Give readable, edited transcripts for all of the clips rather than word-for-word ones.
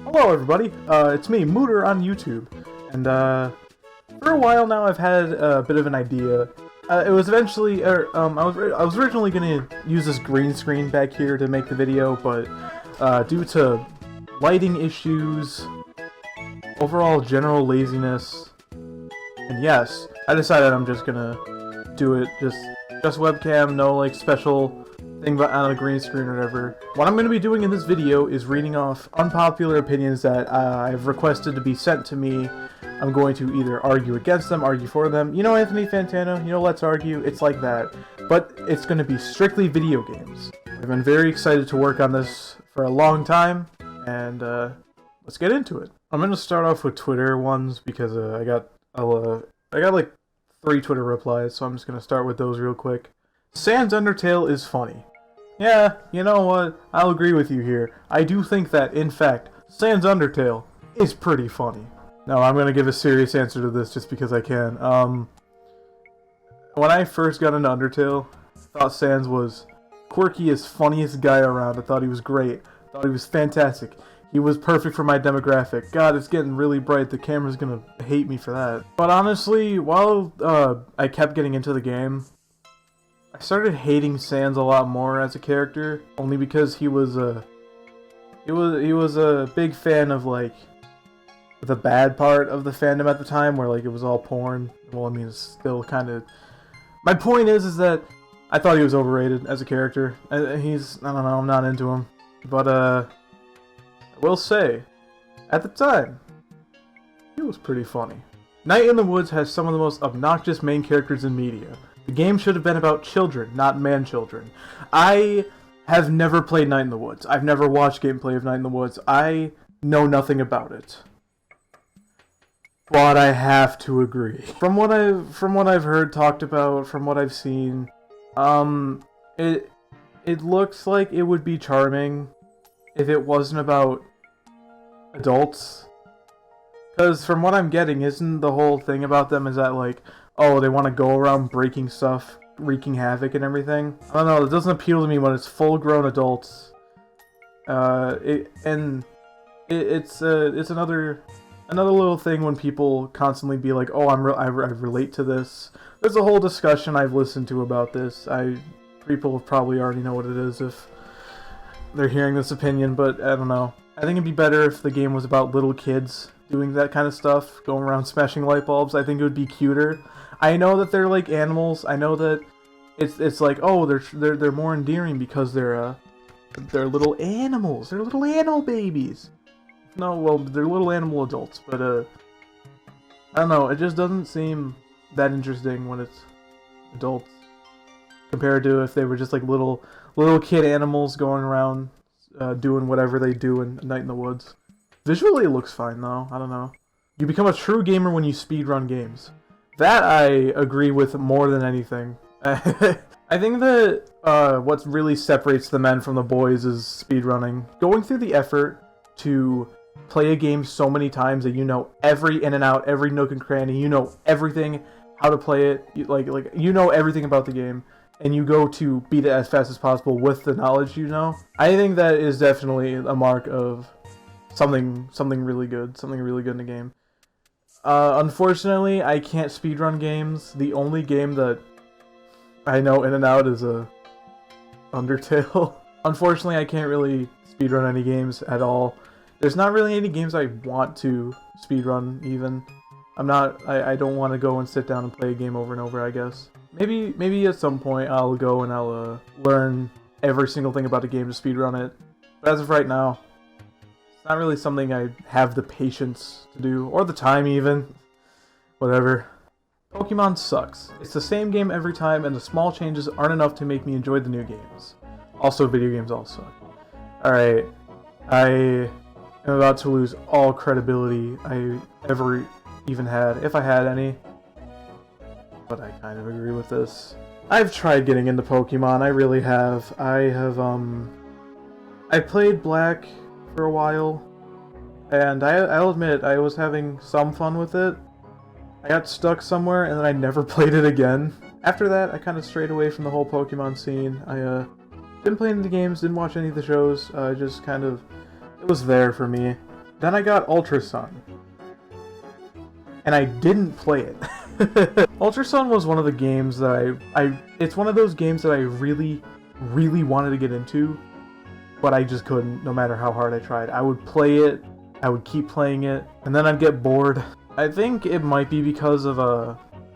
Hello everybody, it's me, Mooter on YouTube, and for a while now I've had a bit of an idea. It was eventually, I was originally going to use this green screen back here to make the video, but due to lighting issues, overall general laziness, and yes, I decided I'm just gonna do it just webcam, no like special thing on a green screen or whatever. What I'm going to be doing in this video is reading off unpopular opinions that I've requested to be sent to me. I'm going to either argue against them, argue for them. You know Anthony Fantano, you know Let's Argue, it's like that. But it's going to be strictly video games. I've been very excited to work on this for a long time, and let's get into it. I'm going to start off with Twitter ones because I got like 3 Twitter replies, so I'm just going to start with those real quick. Sans Undertale is funny. Yeah, you know what? I'll agree with you here. I do think that, in fact, Sans Undertale is pretty funny. Now, I'm going to give a serious answer to this just because I can. When I first got into Undertale, I thought Sans was quirkiest, funniest guy around. I thought he was great. I thought he was fantastic. He was perfect for my demographic. God, it's getting really bright. The camera's going to hate me for that. But honestly, while I kept getting into the game, I started hating Sans a lot more as a character, only because he was a big fan of like the bad part of the fandom at the time, where like it was all porn. Well, I mean, it's still kind of. My point is that I thought he was overrated as a character. I don't know, I'm not into him, but I will say, at the time, he was pretty funny. Night in the Woods has some of the most obnoxious main characters in media. The game should have been about children, not man-children. I have never played Night in the Woods. I've never watched gameplay of Night in the Woods. I know nothing about it. But I have to agree. From what I've heard talked about, from what I've seen, it looks like it would be charming if it wasn't about adults. Because from what I'm getting, isn't the whole thing about them is that like, oh, they want to go around breaking stuff, wreaking havoc and everything? I don't know, it doesn't appeal to me when it's full-grown adults. It's another little thing when people constantly be like, oh, I relate to this. There's a whole discussion I've listened to about this. People probably already know what it is if they're hearing this opinion, but I don't know. I think it'd be better if the game was about little kids doing that kind of stuff, going around smashing light bulbs. I think it would be cuter. I know that they're like animals. I know that it's like, oh, they're more endearing because they're little animals. They're little animal babies. No, well, they're little animal adults, but I don't know. It just doesn't seem that interesting when it's adults compared to if they were just like little kid animals going around doing whatever they do in Night in the Woods. Visually, it looks fine though. I don't know. You become a true gamer when you speedrun games. That I agree with more than anything. I think that what really separates the men from the boys is speedrunning. Going through the effort to play a game so many times that you know every in and out, every nook and cranny, you know everything, how to play it, you know everything about the game, and you go to beat it as fast as possible with the knowledge you know. I think that is definitely a mark of something really good in the game. Unfortunately, I can't speedrun games. The only game that I know in and out is Undertale. Unfortunately, I can't really speedrun any games at all. There's not really any games I want to speedrun, even. I don't want to go and sit down and play a game over and over, I guess. Maybe at some point I'll go and I'll learn every single thing about a game to speedrun it. But as of right now, it's not really something I have the patience to do, or the time even. Whatever. Pokemon sucks. It's the same game every time, and the small changes aren't enough to make me enjoy the new games. Also, video games all suck. Alright, I am about to lose all credibility I ever even had, if I had any. But I kind of agree with this. I've tried getting into Pokemon, I really have. I played Black for a while, and I'll admit, I was having some fun with it. I got stuck somewhere, and then I never played it again. After that, I kind of strayed away from the whole Pokemon scene. I didn't play any of the games, didn't watch any of the shows, just kind of, it was there for me. Then I got Ultra Sun. And I didn't play it. Ultra Sun was one of the games that it's one of those games that I really, really wanted to get into, but I just couldn't, no matter how hard I tried. I would play it, I would keep playing it, and then I'd get bored. I think it might be because of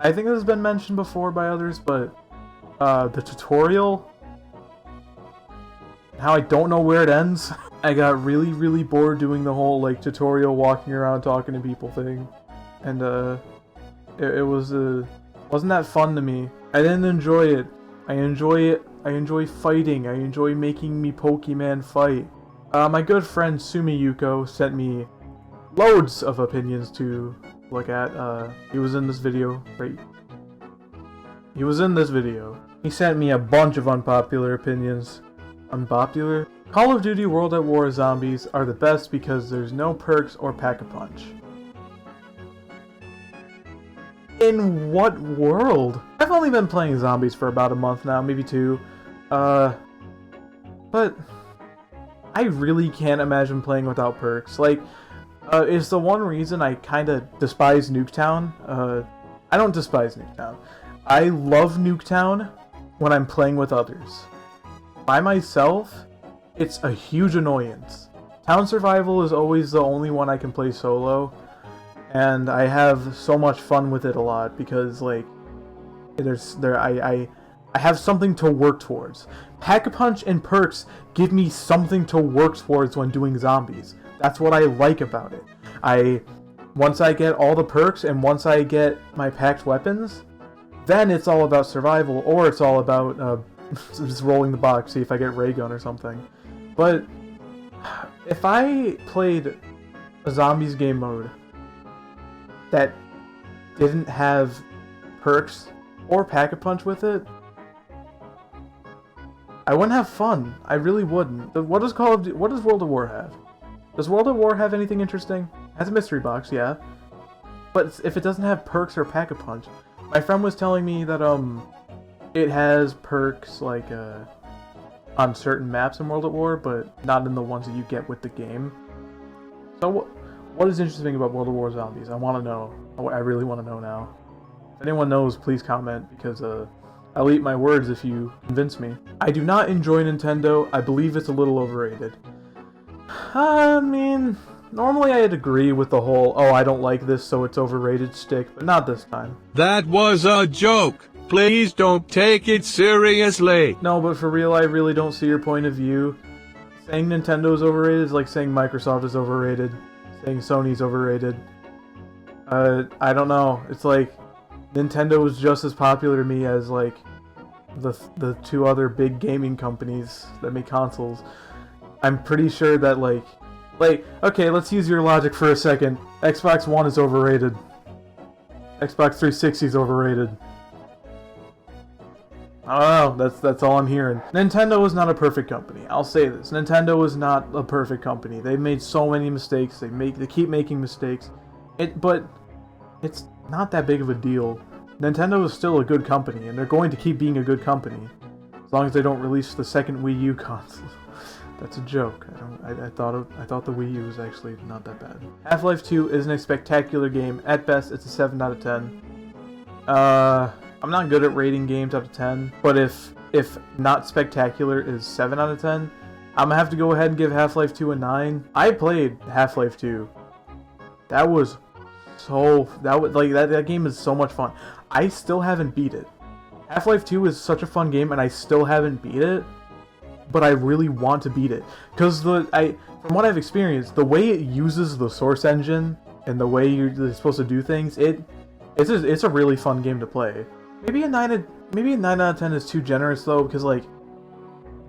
I think this has been mentioned before by others, but the tutorial, how I don't know where it ends. I got really, really bored doing the whole like tutorial walking around talking to people thing, and it wasn't that fun to me. I didn't enjoy it. I enjoy fighting. I enjoy making me Pokemon fight. My good friend Sumiyuko sent me loads of opinions to look at. He was in this video, right? He was in this video. He sent me a bunch of unpopular opinions. Unpopular? Call of Duty World at War zombies are the best because there's no perks or pack-a-punch. In what world? I've only been playing zombies for about a month now, maybe 2. But I really can't imagine playing without perks. Like, it's the one reason I kinda despise Nuketown. I don't despise Nuketown. I love Nuketown when I'm playing with others. By myself, it's a huge annoyance. Town Survival is always the only one I can play solo, and I have so much fun with it a lot because like I have something to work towards. Pack-a-Punch and perks give me something to work towards when doing zombies. That's what I like about it. Once I get all the perks and once I get my packed weapons, then it's all about survival, or it's all about just rolling the box, see if I get ray gun or something. But if I played a zombies game mode that didn't have perks or pack-a-punch with it, I wouldn't have fun. I really wouldn't. What does World of War have? Does World of War have anything interesting? It has a mystery box, yeah. But if it doesn't have perks or pack-a-punch, my friend was telling me that it has perks like on certain maps in World at War, but not in the ones that you get with the game. So what is interesting about World at War zombies? I want to know. I really want to know now. If anyone knows, please comment, because I'll eat my words if you convince me. I do not enjoy Nintendo. I believe it's a little overrated. I mean, normally I'd agree with the whole, oh, I don't like this, so it's overrated shtick, but not this time. That was a joke. Please don't take it seriously. No, but for real, I really don't see your point of view. Saying Nintendo's overrated is like saying Microsoft is overrated. Saying Sony's overrated. I don't know. It's like Nintendo was just as popular to me as like the 2 other big gaming companies that make consoles. I'm pretty sure that like okay, let's use your logic for a second. Xbox One is overrated. Xbox 360 is overrated. I don't know, that's all I'm hearing. Nintendo is not a perfect company. I'll say this. Nintendo is not a perfect company. They've made so many mistakes. They keep making mistakes. But it's not that big of a deal. Nintendo is still a good company, and they're going to keep being a good company. As long as they don't release the second Wii U console. That's a joke. I thought the Wii U was actually not that bad. Half-Life 2 isn't a spectacular game. At best, it's a 7 out of 10. I'm not good at rating games up to 10, but if not spectacular is 7 out of 10, I'm gonna have to go ahead and give Half-Life 2 a 9. I played Half-Life 2. That game is so much fun. I still haven't beat it. Half-Life 2 is such a fun game, and I still haven't beat it, but I really want to beat it. Because from what I've experienced, the way it uses the Source engine and the way you're supposed to do things, it's a really fun game to play. Maybe a 9 out of 10 is too generous though, because like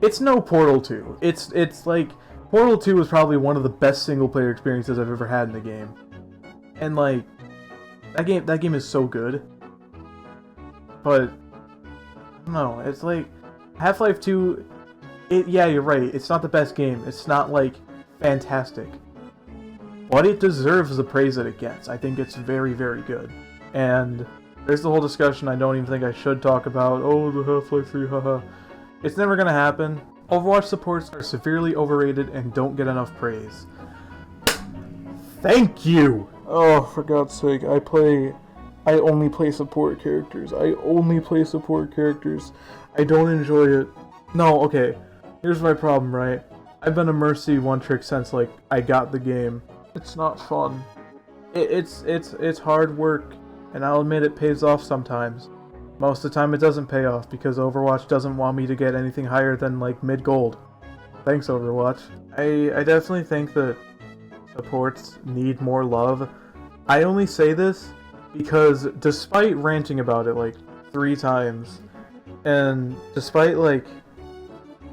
it's no Portal 2. It's like Portal 2 was probably one of the best single player experiences I've ever had in the game. And like that game is so good. But I don't know, it's like Half-Life 2, yeah, you're right. It's not the best game. It's not like fantastic. But it deserves the praise that it gets. I think it's very, very good. And there's the whole discussion I don't even think I should talk about. Oh, the Half-Life 3, haha. It's never gonna happen. Overwatch supports are severely overrated and don't get enough praise. Thank you! Oh, for God's sake, I only play support characters. I don't enjoy it. No, okay. Here's my problem, right? I've been a Mercy one-trick since, like, I got the game. It's not fun. It's hard work, and I'll admit it pays off sometimes. Most of the time it doesn't pay off, because Overwatch doesn't want me to get anything higher than, like, mid-gold. Thanks, Overwatch. I definitely think that supports need more love. I only say this because despite ranting about it, like, 3 times, and despite, like,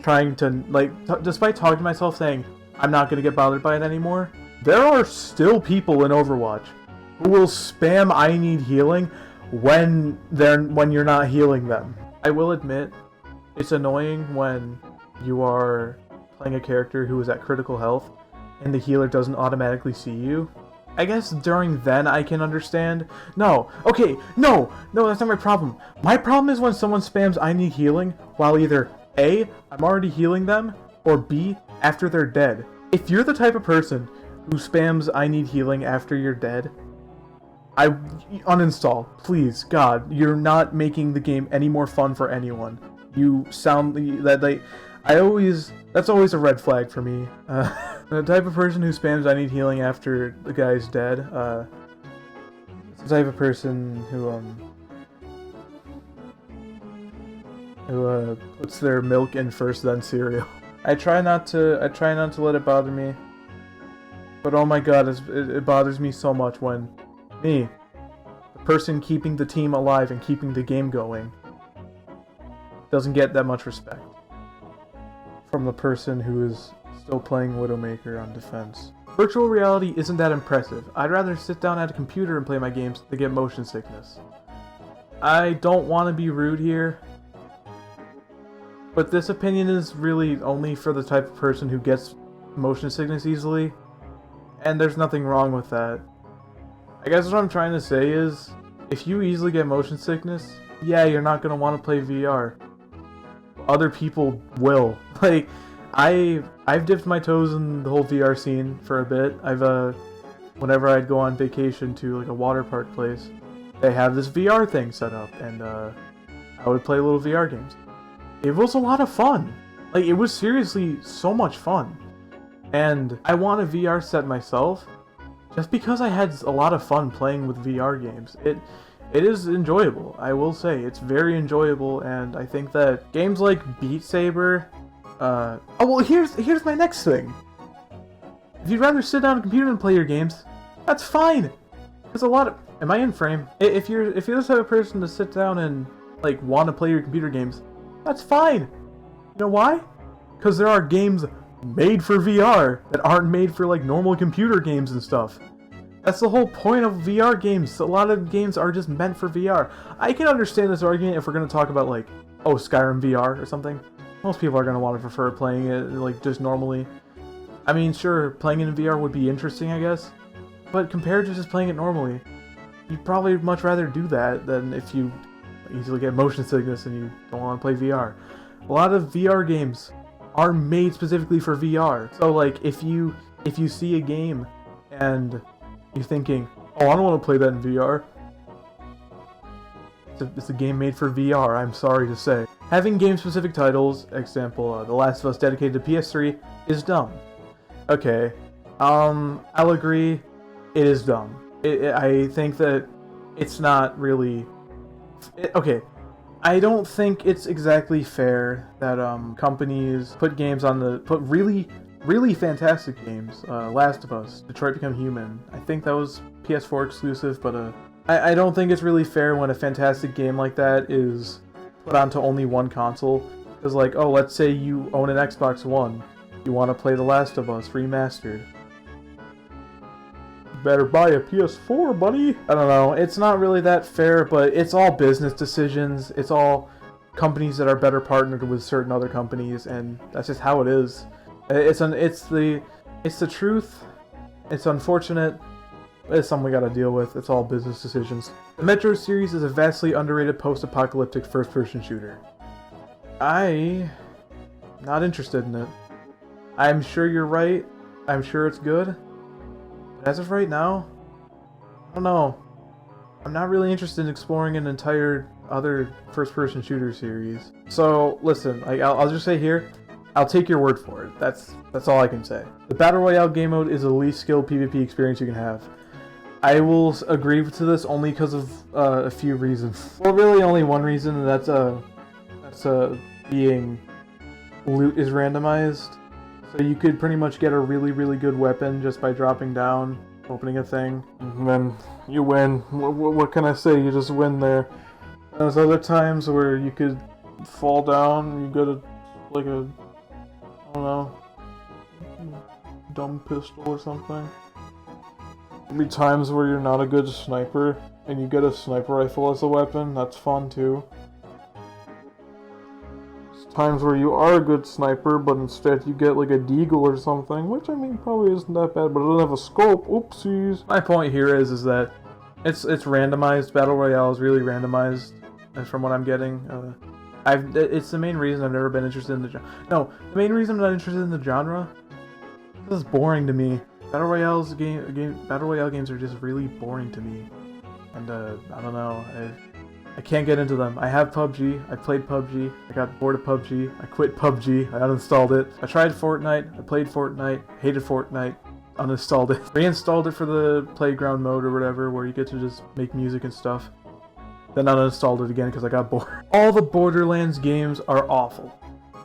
trying to, like, despite talking to myself saying, I'm not gonna get bothered by it anymore, there are still people in Overwatch who will spam I need healing when you're not healing them. I will admit, it's annoying when you are playing a character who is at critical health and the healer doesn't automatically see you. I guess during then I can understand. No, that's not my problem. My problem is when someone spams I need healing while either A, I'm already healing them, or B, after they're dead. If you're the type of person who spams I need healing after you're dead, I uninstall. Please, God, you're not making the game any more fun for anyone. You sound that's always a red flag for me. The type of person who spams I need healing after the guy's dead, it's the type of person who puts their milk in first, then cereal. I try not to let it bother me, but oh my God, it bothers me so much when me, the person keeping the team alive and keeping the game going, doesn't get that much respect from the person who is still playing Widowmaker on defense. Virtual reality isn't that impressive. I'd rather sit down at a computer and play my games than get motion sickness. I don't want to be rude here, but this opinion is really only for the type of person who gets motion sickness easily, and there's nothing wrong with that. I guess what I'm trying to say is, if you easily get motion sickness, yeah, you're not going to want to play VR. Other people will. Like, I've dipped my toes in the whole VR scene for a bit. Whenever I'd go on vacation to, like, a water park place, they have this VR thing set up, and I would play little VR games. It was a lot of fun. Like, it was seriously so much fun. And I want a VR set myself, just because I had a lot of fun playing with VR games. It is enjoyable, I will say. It's very enjoyable, and I think that games like Beat Saber... oh, well, here's my next thing. If you'd rather sit down on a computer and play your games, that's fine. There's a lot of... Am I in frame? If you're the type of person to sit down and, like, want to play your computer games, that's fine. You know why? Because there are games made for VR that aren't made for, like, normal computer games and stuff. That's the whole point of VR games. A lot of games are just meant for VR. I can understand this argument if we're going to talk about, like, oh, Skyrim VR or something. Most people are going to want to prefer playing it, like, just normally. I mean, sure, playing it in VR would be interesting, I guess. But compared to just playing it normally, you'd probably much rather do that than if you easily get motion sickness and you don't want to play VR. A lot of VR games are made specifically for VR. So, like, if you see a game and you're thinking, oh, I don't want to play that in VR. It's a game made for VR, I'm sorry to say. Having game-specific titles, example, The Last of Us dedicated to PS3, is dumb. Okay, I'll agree, it is dumb. I think that it's not really... okay, I don't think it's exactly fair that companies put games on the... put really fantastic games. Last of Us, Detroit Become Human. I think that was PS4 exclusive, but I don't think it's really fair when a fantastic game like that is put onto only one console. Because, like, oh, let's say you own an Xbox One. You want to play The Last of Us Remastered. You better buy a PS4, buddy! I don't know, it's not really that fair, but it's all business decisions. It's all companies that are better partnered with certain other companies, and that's just how it is. It's the truth. It's unfortunate. It's something we gotta deal with. It's all business decisions. The Metro series is a vastly underrated post-apocalyptic first-person shooter. I'm not interested in it. I'm sure you're right. I'm sure it's good. But As of right now, I don't know. I'm not really interested in exploring an entire other first-person shooter series. So listen, I'll just say here, I'll take your word for it. That's all I can say. The Battle Royale game mode is the least skilled PvP experience you can have. I will agree to this only because of a few reasons. Well, really only one reason, and that's being loot is randomized. So you could pretty much get a really, really good weapon just by dropping down, opening a thing, and then you win. What can I say? You just win there. And there's other times where you could fall down, you get I don't know, dumb pistol or something. There'll be times where you're not a good sniper, and you get a sniper rifle as a weapon. That's fun too. There's times where you are a good sniper, but instead you get like a deagle or something, which I mean probably isn't that bad, but it doesn't have a scope. Oopsies. My point here is that it's randomized. Battle Royale is really randomized, from what I'm getting. It's the main reason I've never been interested in the genre. No, the main reason I'm not interested in the genre. This is boring to me. Battle Royale games are just really boring to me, and I don't know. I can't get into them. I have PUBG. I played PUBG. I got bored of PUBG. I quit PUBG. I uninstalled it. I tried Fortnite. I played Fortnite. Hated Fortnite. Uninstalled it. Reinstalled it for the playground mode or whatever, where you get to just make music and stuff. Then uninstalled it again because I got bored. All the Borderlands games are awful.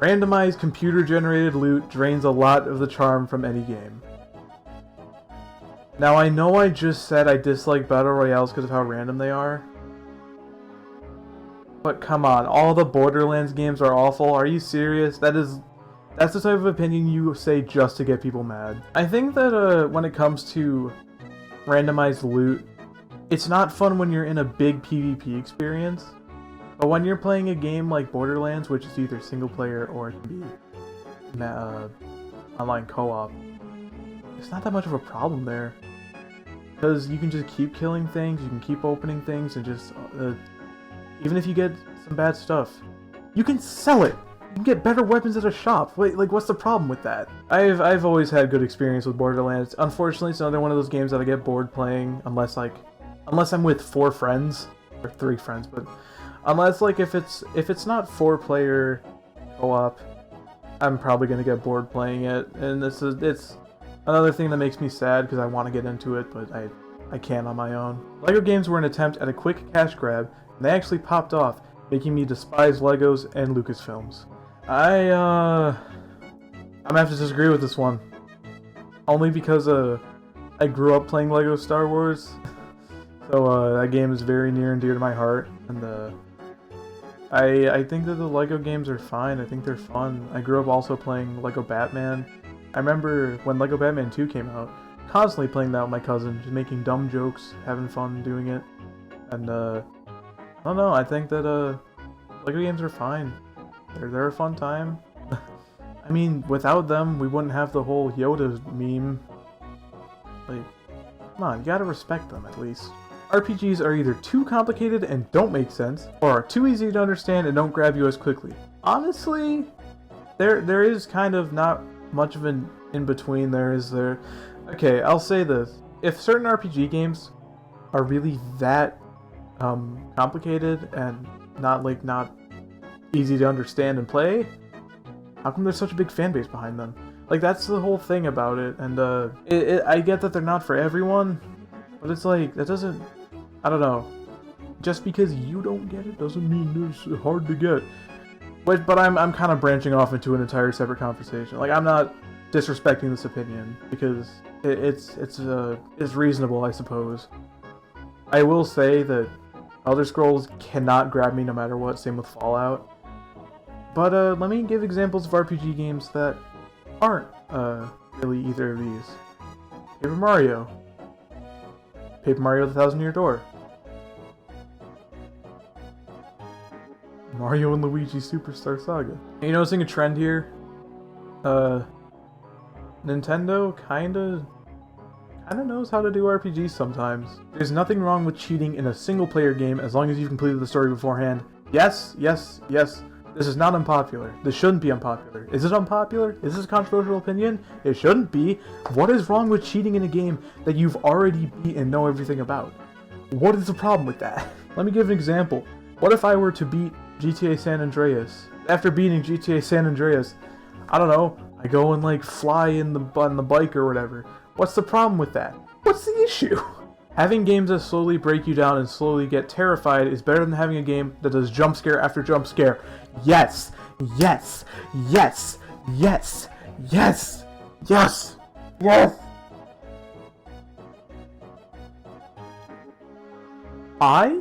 Randomized computer-generated loot drains a lot of the charm from any game. Now I know I just said I dislike Battle Royales because of how random they are. But come on, all the Borderlands games are awful? Are you serious? That's the type of opinion you say just to get people mad. I think that when it comes to randomized loot, it's not fun when you're in a big PvP experience. But when you're playing a game like Borderlands, which is either single player or it can be online co-op, it's not that much of a problem there. Because you can just keep killing things, you can keep opening things, and just even if you get some bad stuff, you can sell it. You can get better weapons at a shop. Wait, like, what's the problem with that? I've always had good experience with Borderlands. Unfortunately, it's another one of those games that I get bored playing unless I'm with 4 friends or 3 friends, but unless if it's not 4-player co-op, I'm probably gonna get bored playing it, and it's another thing that makes me sad because I want to get into it, but I can't on my own. LEGO games were an attempt at a quick cash grab, and they actually popped off, making me despise Legos and Lucasfilms. I'm gonna have to disagree with this one. Only because I grew up playing LEGO Star Wars, so that game is very near and dear to my heart, and I think that the LEGO games are fine. I think they're fun. I grew up also playing LEGO Batman. I remember when LEGO Batman 2 came out, constantly playing that with my cousin, just making dumb jokes, having fun doing it, and I don't know, I think that LEGO games are fine. They're a fun time. I mean, without them, we wouldn't have the whole Yoda meme. Like, come on, you gotta respect them at least. RPGs are either too complicated and don't make sense, or are too easy to understand and don't grab you as quickly. Honestly, there is kind of not much of an in-between there, is there? Okay, I'll say this. If certain RPG games are really that complicated and not easy to understand and play, how come there's such a big fan base behind them? Like, that's the whole thing about it, and I get that they're not for everyone, but it's like, that doesn't, I don't know, just because you don't get it doesn't mean it's hard to get. But I'm kind of branching off into an entire separate conversation. Like, I'm not disrespecting this opinion, because it's reasonable, I suppose. I will say that Elder Scrolls cannot grab me no matter what, same with Fallout. But let me give examples of RPG games that aren't really either of these. Paper Mario. Paper Mario the Thousand Year Door. Mario and Luigi Superstar Saga. Are you noticing a trend here? Nintendo kinda knows how to do RPGs sometimes. There's nothing wrong with cheating in a single player game as long as you've completed the story beforehand. Yes, This is not unpopular. This shouldn't be unpopular. Is it unpopular? Is this a controversial opinion? It shouldn't be. What is wrong with cheating in a game that you've already beat and know everything about? What is the problem with that? Let me give an example. What if I were to beat GTA San Andreas? After beating GTA San Andreas, I don't know, I go and like fly on the bike or whatever. What's the problem with that? What's the issue? Having games that slowly break you down and slowly get terrified is better than having a game that does jump scare after jump scare. Yes! Yes! Yes! Yes! Yes! Yes! Yes! I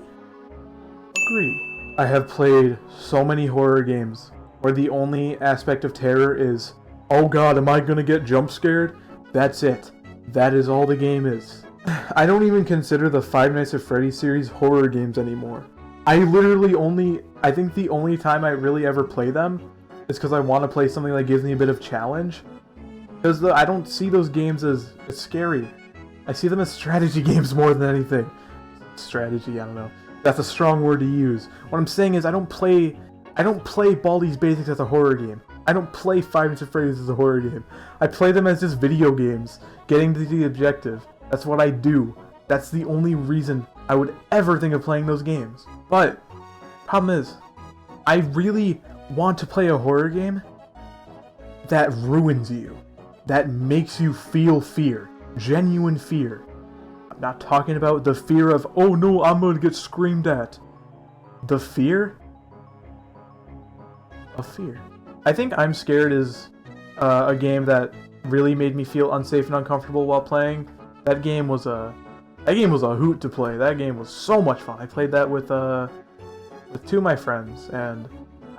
agree. I have played so many horror games where the only aspect of terror is, oh god, am I gonna get jump scared? That's it. That is all the game is. I don't even consider the Five Nights at Freddy's series horror games anymore. I think the only time I really ever play them is because I want to play something that gives me a bit of challenge. Because I don't see those games as scary. I see them as strategy games more than anything. Strategy, I don't know. That's a strong word to use. What I'm saying is I don't play Baldi's Basics as a horror game. I don't play Five Nights at Freddy's as a horror game. I play them as just video games, getting to the objective. That's what I do. That's the only reason I would ever think of playing those games. But, problem is, I really want to play a horror game that ruins you. That makes you feel fear. Genuine fear. I'm not talking about the fear of, oh no, I'm gonna get screamed at. The fear of fear. I think I'm Scared is a game that really made me feel unsafe and uncomfortable while playing. That game was a hoot to play. That game was so much fun. I played that with two of my friends, and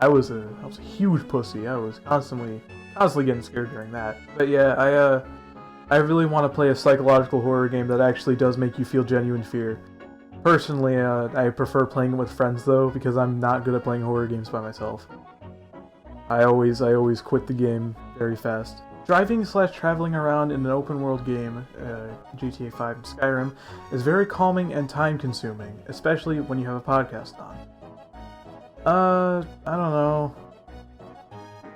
I was a huge pussy. I was constantly getting scared during that. But yeah, I really want to play a psychological horror game that actually does make you feel genuine fear. Personally, I prefer playing it with friends though, because I'm not good at playing horror games by myself. I always quit the game very fast. Driving/traveling around in an open world game, GTA 5 and Skyrim, is very calming and time consuming, especially when you have a podcast on. I don't know.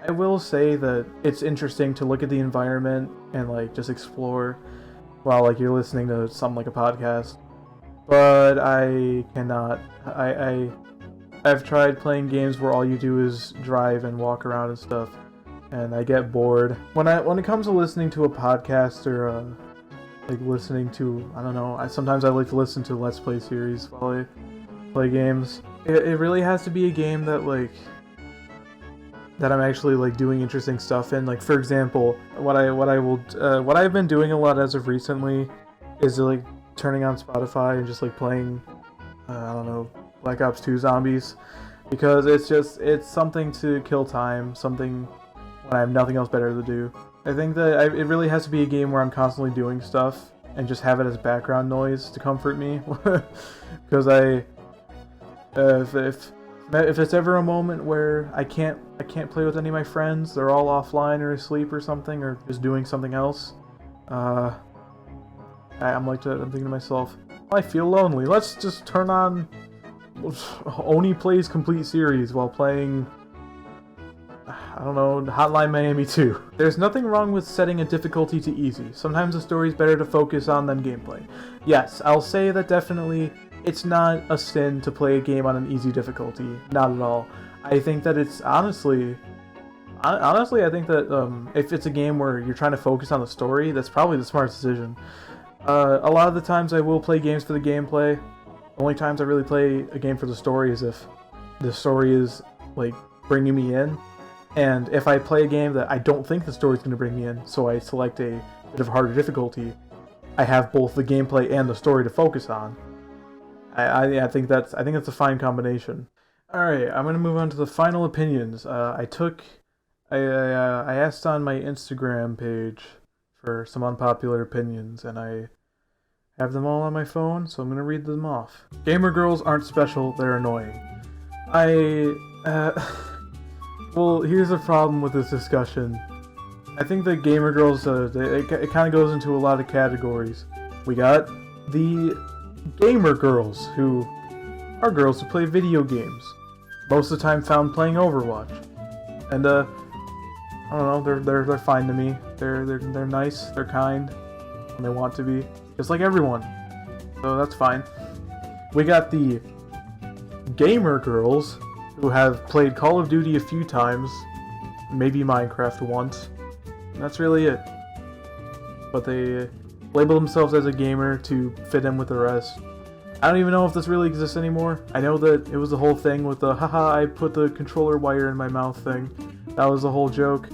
I will say that it's interesting to look at the environment and like just explore while like you're listening to something like a podcast. But I cannot. I've tried playing games where all you do is drive and walk around and stuff, and I get bored. When it comes to listening to a podcast or like listening to, I don't know, sometimes I like to listen to Let's Play series while I play games. It really has to be a game that I'm actually like doing interesting stuff in. Like for example, what I've been doing a lot as of recently is like turning on Spotify and just like playing I don't know, Black Ops 2 Zombies, because it's something to kill time, something when I have nothing else better to do. I think that it really has to be a game where I'm constantly doing stuff and just have it as background noise to comfort me. Because if it's ever a moment where I can't play with any of my friends, they're all offline or asleep or something, or just doing something else, I'm thinking to myself, I feel lonely. Let's just turn on Oni Plays Complete Series while playing, I don't know, Hotline Miami 2. There's nothing wrong with setting a difficulty to easy. Sometimes the story's better to focus on than gameplay. Yes, I'll say that definitely it's not a sin to play a game on an easy difficulty. Not at all. I think that it's honestly, I think that if it's a game where you're trying to focus on the story, that's probably the smartest decision. A lot of the times I will play games for the gameplay. The only times I really play a game for the story is if the story is like bringing me in. And if I play a game that I don't think the story's going to bring me in, so I select a bit of harder difficulty, I have both the gameplay and the story to focus on. I think that's a fine combination. All right, I'm gonna move on to the final opinions. I asked on my Instagram page for some unpopular opinions, and I have them all on my phone, so I'm gonna read them off. Gamer girls aren't special; they're annoying. Well, here's the problem with this discussion. I think that gamer girls, it kind of goes into a lot of categories. We got the gamer girls, who are girls who play video games. most of the time found playing Overwatch. And I don't know, they're fine to me. They're nice, they're kind, and they want to be, just like everyone. So that's fine. We got the gamer girls who have played Call of Duty a few times, maybe Minecraft once, and that's really it. But they label themselves as a gamer to fit in with the rest. I don't even know if this really exists anymore. I know that it was the whole thing with the haha I put the controller wire in my mouth thing. That was the whole joke.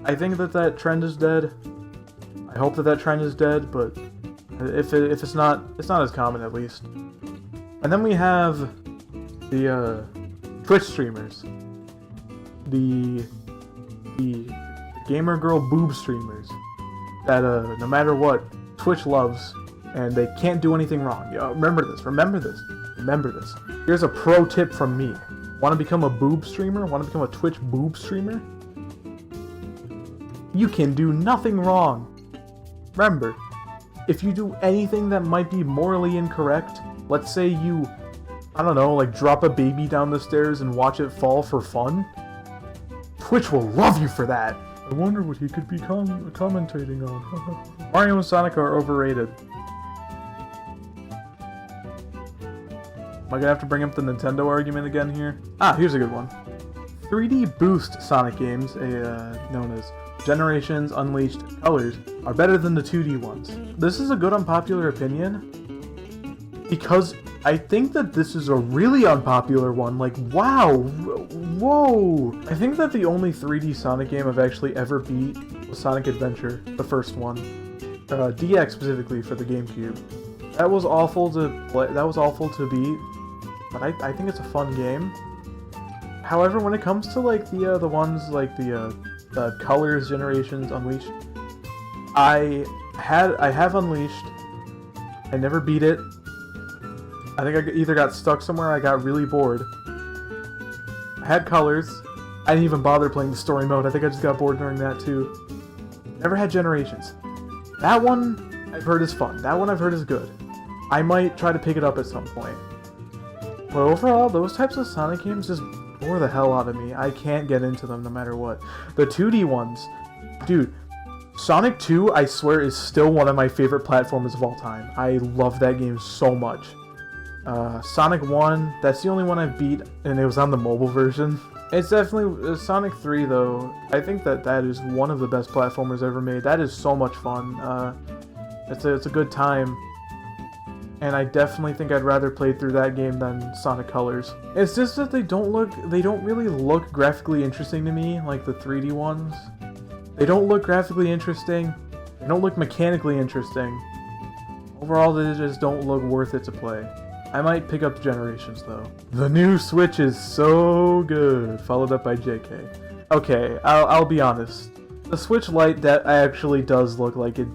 I think that trend is dead. I hope that trend is dead, but if it's not as common at least. And then we have the Twitch streamers. The gamer girl boob streamers that no matter what, Twitch loves, and they can't do anything wrong. Remember this. Here's a pro tip from me. Want to become a boob streamer? Want to become a Twitch boob streamer? You can do nothing wrong. Remember, if you do anything that might be morally incorrect, let's say you, I don't know, like drop a baby down the stairs and watch it fall for fun, Twitch will love you for that. I wonder what he could be commentating on. Mario and Sonic are overrated. Am I gonna have to bring up the Nintendo argument again here? Here's a good one. 3D Boost Sonic games, known as Generations, Unleashed, Colors, are better than the 2D ones. This is a good unpopular opinion, because I think that this is a really unpopular one. Like, wow, whoa! I think that the only 3D Sonic game I've actually ever beat was Sonic Adventure, the first one. DX specifically for the GameCube. That was awful to play. That was awful to beat, but I think it's a fun game. However, when it comes to like the ones like the Colors, Generations, Unleashed, I have Unleashed. I never beat it. I think I either got stuck somewhere or I got really bored. I had Colors. I didn't even bother playing the story mode. I think I just got bored during that too. Never had Generations. That one I've heard is fun. That one I've heard is good. I might try to pick it up at some point. But overall, those types of Sonic games just bore the hell out of me. I can't get into them no matter what. The 2D ones, dude, Sonic 2, I swear, is still one of my favorite platformers of all time. I love that game so much. Sonic 1, that's the only one I've beat, and it was on the mobile version. It's definitely Sonic 3 though. I think that is one of the best platformers ever made. That is so much fun. It's a good time, and I definitely think I'd rather play through that game than Sonic Colors. It's just that they don't really look graphically interesting to me like the 3D ones. They don't look graphically interesting. They don't look mechanically interesting. Overall, they just don't look worth it to play. I might pick up Generations though. The new Switch is so good, followed up by JK. Okay, I'll be honest. The Switch Lite that actually does look like it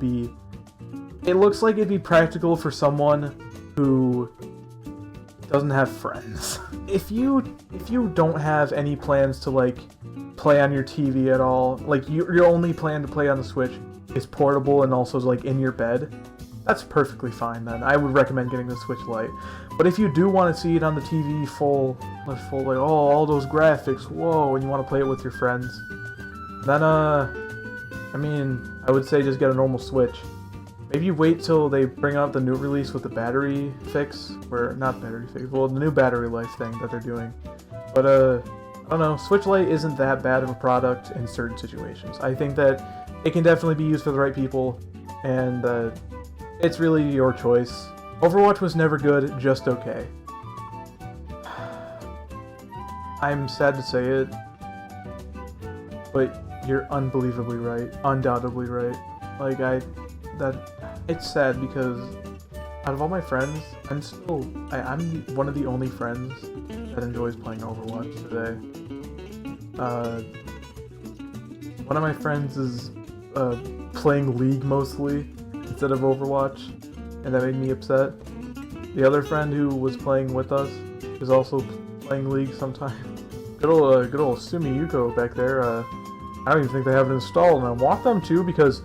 looks like it'd be practical for someone who doesn't have friends. If you don't have any plans to like play on your TV at all, like your only plan to play on the Switch is portable and also like in your bed, that's perfectly fine then. I would recommend getting the Switch Lite. But if you do want to see it on the TV full like, oh, all those graphics, whoa, and you want to play it with your friends, then, I mean, I would say just get a normal Switch. Maybe wait till they bring out the new release with the battery fix, not battery fix, well, the new battery life thing that they're doing. But, I don't know, Switch Lite isn't that bad of a product in certain situations. I think that it can definitely be used for the right people, and, it's really your choice. Overwatch was never good, just okay. I'm sad to say it, but you're unbelievably right. Undoubtedly right. Like, it's sad because out of all my friends, I'm one of the only friends that enjoys playing Overwatch today. One of my friends is playing League mostly instead of Overwatch, and that made me upset. The other friend who was playing with us is also playing League sometimes. Good old Sumi Yuko back there. I don't even think they have it installed, and I want them to because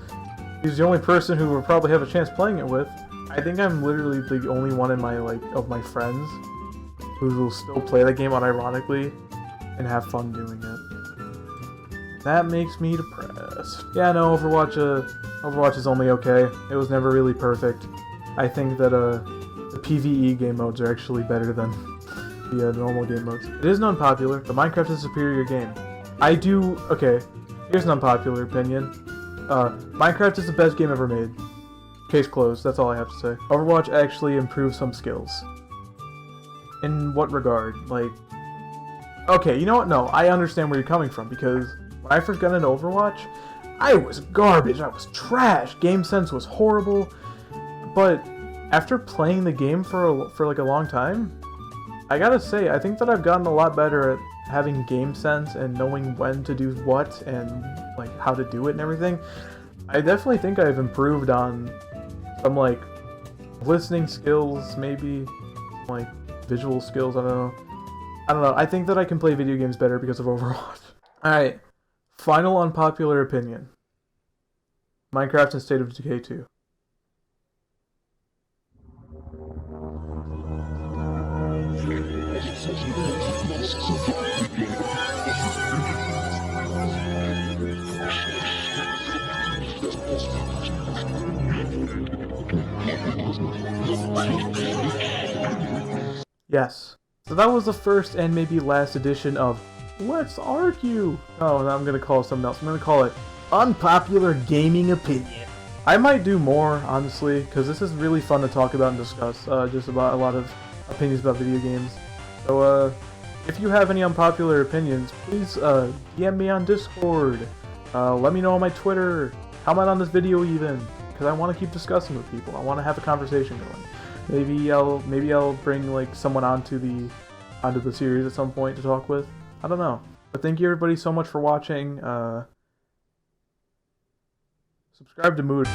he's the only person who will probably have a chance playing it with. I think I'm literally the only one in my of my friends who will still play that game unironically and have fun doing it. That makes me depressed. Yeah, no, Overwatch is only okay. It was never really perfect. I think that the PvE game modes are actually better than the normal game modes. It is unpopular, but Minecraft is a superior game. Okay, here's an unpopular opinion. Minecraft is the best game ever made. Case closed, that's all I have to say. Overwatch actually improves some skills. In what regard? Like, okay, you know what? No, I understand where you're coming from, because when I first got into Overwatch, I was garbage, I was trash, game sense was horrible, but after playing the game for like a long time, I gotta say, I think that I've gotten a lot better at having game sense and knowing when to do what and like how to do it and everything. I definitely think I've improved on some like listening skills, maybe like visual skills, I don't know. I think that I can play video games better because of Overwatch. Alright, final unpopular opinion. Minecraft and State of Decay 2. Yes. So that was the first and maybe last edition of Let's Argue. Oh, now I'm gonna call it something else. I'm gonna call it Unpopular Gaming Opinion. I might do more, honestly, because this is really fun to talk about and discuss, just about a lot of opinions about video games. So, if you have any unpopular opinions, please DM me on Discord. Let me know on my Twitter. Comment on this video even, because I want to keep discussing with people. I want to have a conversation going. Maybe I'll bring like someone onto the series at some point to talk with. I don't know. But thank you everybody so much for watching. Subscribe to Mood.